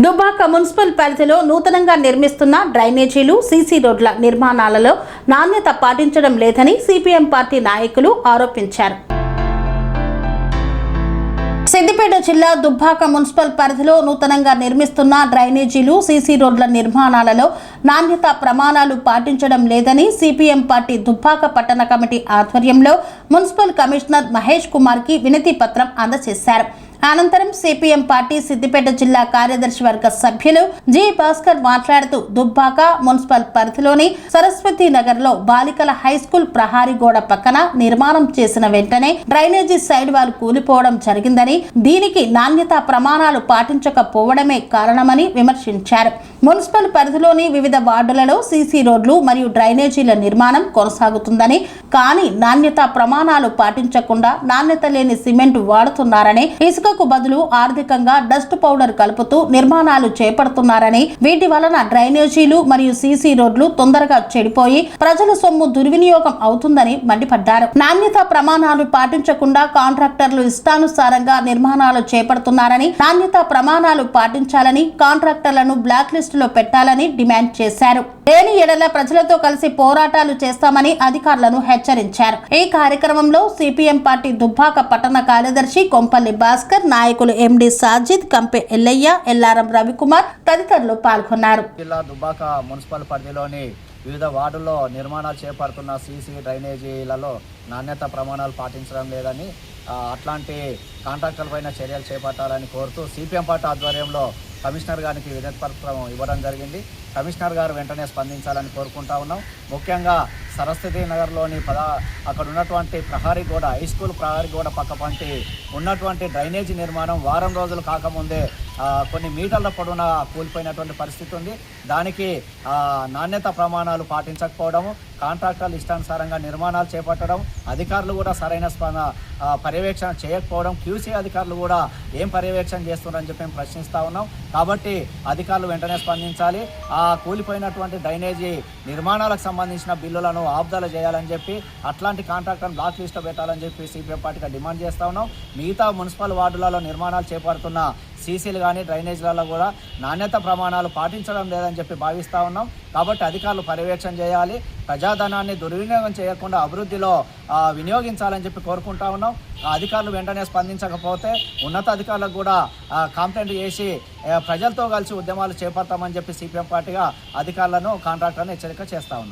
Dubbaka municipal పరిధిలో నూతనంగా నిర్మిస్తున్న డ్రైనేజీలు, సీసీ రోడ్ల నిర్మాణాలలో నాణ్యత పాటించడం లేదని సిపిఎం పార్టీ నాయకులు ఆరోపించారు. సిద్దిపేట జిల్లా దుబ్బాక మున్సిపల్ పరిధిలో నూతనంగా నిర్మిస్తున్న డ్రైనేజీలు, సీసీ రోడ్ల నిర్మాణాలలో నాణ్యత ప్రమాణాలు పాటించడం లేదని సిపిఎం పార్టీ దుబ్బాక పట్టణ కమిటీ ఆధ్వర్యంలో మున్సిపల్ కమిషనర్ మహేష్ కుమార్ కి వినతి పత్రం అందజేశారు. అనంతరం సిపిఎం పార్టీ సిద్దిపేట జిల్లా కార్యదర్శి వర్గ సభ్యులు జి భాస్కర్ మాట్లాడుతూ దుబ్బాక మున్సిపల్ పరిధిలోని సరస్వతి నగర్ లో బాలికల హై స్కూల్ ప్రహారీ గోడ పక్కన నిర్మాణం చేసిన వెంటనే డ్రైనేజీ సైడ్ వాల్ కూలిపోవడం జరిగిందని, దీనికి నాణ్యత ప్రమాణాలు పాటించకపోవడమే కారణమని విమర్శించారు. మున్సిపల్ పరిధిలోని వివిధ వార్డులలో సీసీ రోడ్లు మరియు డ్రైనేజీల నిర్మాణం కొనసాగుతుందని, కానీ నాణ్యత ప్రమాణాలు పాటించకుండా నాణ్యత లేని సిమెంట్ వాడుతున్నారని, ఇసుకకు బదులు ఆర్థికంగా డస్ట్ పౌడర్ కలుపుతూ నిర్మాణాలు చేపడుతున్నారని, వీటి వలన డ్రైనేజీలు మరియు సీసీ రోడ్లు తొందరగా చెడిపోయి ప్రజల సొమ్ము దుర్వినియోగం అవుతుందని మండిపడ్డారు. నాణ్యత ప్రమాణాలు పాటించకుండా కాంట్రాక్టర్లు ఇష్టానుసారంగా నిర్మాణాలు చేపడుతున్నారని, నాణ్యత ప్రమాణాలు పాటించాలని, కాంట్రాక్టర్లను బ్లాక్ లిస్ట్ లో పెట్టాలని డిమాండ్ చేశారు. లేని ఎడల ప్రజలతో కలిసి పోరాటాలు చేస్తామని అధికారులను హెచ్చరించారు. ఈ కార్యక్రమంలో సిపిఎం పార్టీ దుబ్బాక పట్టణ కార్యదర్శి కొంపల్లి భాస్కర్, నాయకులు ఎండి సాజిద్, కంపె ఎల్లయ్య, ఎల్లారం రవికుమార్ తదితరులు పాల్గొన్నారు. జిల్లా దుబ్బాక మున్సిపల్ పరిధిలోని వివిధ వార్డుల్లో నిర్మాణాలు చేపడుతున్న సీసీ డ్రైనేజీలలో నాణ్యత ప్రమాణాలు పాటించడం లేదని, అట్లాంటి కాంట్రాక్టర్లపైన చర్యలు చేపట్టాలని కోరుతూ సిపిఎం పార్టీ ఆధ్వర్యంలో కమిషనర్ గారికి వినతి పత్రం ఇవ్వడం జరిగింది. కమిషనర్ గారు వెంటనే స్పందించాలని కోరుకుంటా ఉన్నాం. ముఖ్యంగా సరస్వతి నగర్లోని అక్కడ ఉన్నటువంటి ప్రహారీ గోడ, హై స్కూల్ ప్రహారీ గోడ పక్కపంటి ఉన్నటువంటి డ్రైనేజీ నిర్మాణం వారం రోజులు కాకముందే కొన్ని మీటర్ల పొడవున కూలిపోయినటువంటి పరిస్థితి ఉంది. దానికి నాణ్యత ప్రమాణాలు పాటించకపోవడము, కాంట్రాక్టర్లు ఇష్టానుసారంగా నిర్మాణాలు చేపట్టడం, అధికారులు కూడా సరైన పర్యవేక్షణ చేయకపోవడం, క్యూసీ అధికారులు కూడా ఏం పర్యవేక్షణ చేస్తున్నారని చెప్పి మేము ప్రశ్నిస్తూ ఉన్నాం. కాబట్టి అధికారులు వెంటనే స్పందించాలి. ఆ కూలిపోయినటువంటి డ్రైనేజీ నిర్మాణాలకు సంబంధించిన బిల్లులను ఆబ్దాలు చేయాలని చెప్పి, అట్లాంటి కాంట్రాక్టర్ను బ్లాక్ లిస్ట్లో పెట్టాలని చెప్పి సిపిఎం పార్టీగా డిమాండ్ చేస్తూ ఉన్నాం. మిగతా మున్సిపల్ వార్డులలో నిర్మాణాలు చేపడుతున్న సీసీలు కానీ డ్రైనేజీలలో కూడా నాణ్యత ప్రమాణాలు పాటించడం లేదని చెప్పి భావిస్తూ ఉన్నాం. కాబట్టి అధికారులు పర్యవేక్షణ చేయాలి, ప్రజాధనాన్ని దుర్వినియోగం చేయకుండా అభివృద్ధిలో వినియోగించాలని చెప్పి కోరుకుంటా ఉన్నాం. అధికారులు వెంటనే స్పందించకపోతే ఉన్నతాధికారులకు కూడా కంప్లైంట్ చేసి ప్రజలతో కలిసి ఉద్యమాలు చేపడతామని చెప్పి సిపిఎం పార్టీగా అధికారులను, కాంట్రాక్టర్లను హెచ్చరిక చేస్తూ ఉన్నాం.